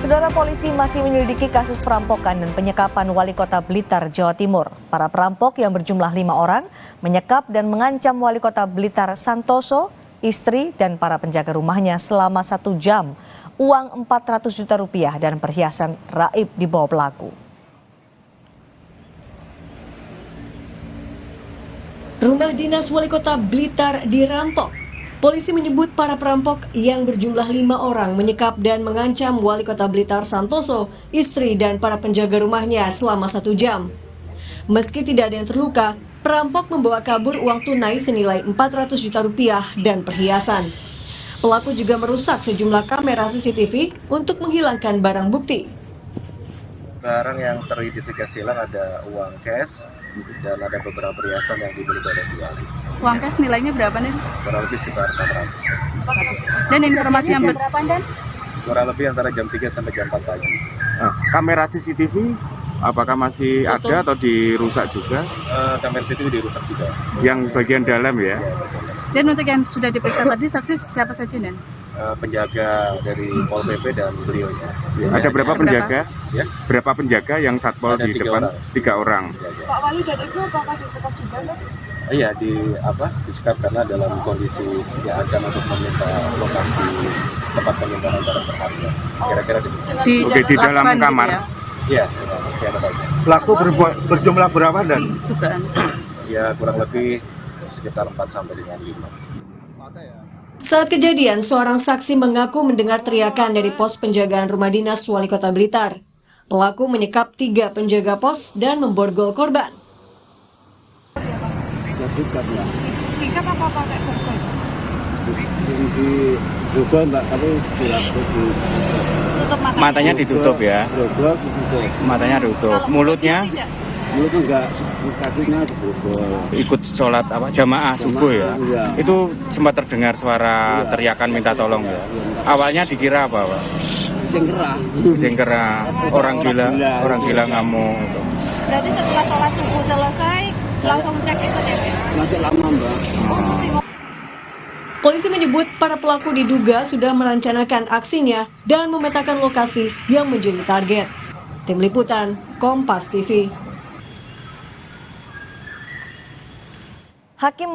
Saudara, polisi masih menyelidiki kasus perampokan dan penyekapan Wali Kota Blitar, Jawa Timur. Para perampok yang berjumlah 5 orang menyekap dan mengancam Wali Kota Blitar Santoso, istri dan para penjaga rumahnya selama 1 jam. Uang 400 juta rupiah dan perhiasan raib dibawa pelaku. Rumah dinas Wali Kota Blitar dirampok. Polisi menyebut para perampok yang berjumlah 5 orang menyekap dan mengancam Wali Kota Blitar Santoso, istri dan para penjaga rumahnya selama 1 jam. Meski tidak ada yang terluka, perampok membawa kabur uang tunai senilai 400 juta rupiah dan perhiasan. Pelaku juga merusak sejumlah kamera CCTV untuk menghilangkan barang bukti. Barang yang teridentifikasi hilang ada uang cash dan ada beberapa perhiasan yang dibeli oleh dua. Uang cash nilainya berapa nih? Kurang lebih sekitar 400. Dan informasi yang berapa dan? Kurang lebih antara jam 3 sampai jam 4 pagi. Kamera CCTV apakah masih ada atau dirusak juga? Kamera CCTV dirusak juga. Yang bagian dalam ya? Dan untuk yang sudah diperiksa tadi, saksi siapa saja, Dan? Penjaga dari Pol PP dan beliau. Ada berapa penjaga? Ya? Berapa penjaga yang satpol Ada di 3 depan? orang. 3 orang. Pak Wali dan Ibu apakah disekap juga, Dan? Iya, disekap karena dalam kondisi diancam untuk meminta lokasi tempat penyimpanan barang berharga. Kira-kira Di dalam laporan kamar. gitu ya? Iya, ada baiknya. Pelaku berjumlah berapa dan? Dugaan. Ya kurang lebih sekitar 4 sampai dengan 5. Saat kejadian, seorang saksi mengaku mendengar teriakan dari pos penjagaan rumah dinas Wali Kota Blitar. Pelaku menyekap 3 penjaga pos dan memborgol korban. Singkat apa pakai borgol? Juga mbak, tapi Tutup Matanya ditutup ya, matanya ditutup. Mulutnya mulut enggak, kakinya dibobol. ikut sholat jamaah subuh ya. Iya. Itu sempat terdengar suara teriakan minta tolong ya. Awalnya dikira apa, Pak? Cengkerah. Jengkera, orang gila ngamuk. Berarti setelah sholat subuh selesai, langsung cek itu ya? Masih lama mbak. Polisi menyebut para pelaku diduga sudah merencanakan aksinya dan memetakan lokasi yang menjadi target. Tim Liputan, Kompas TV. Hakim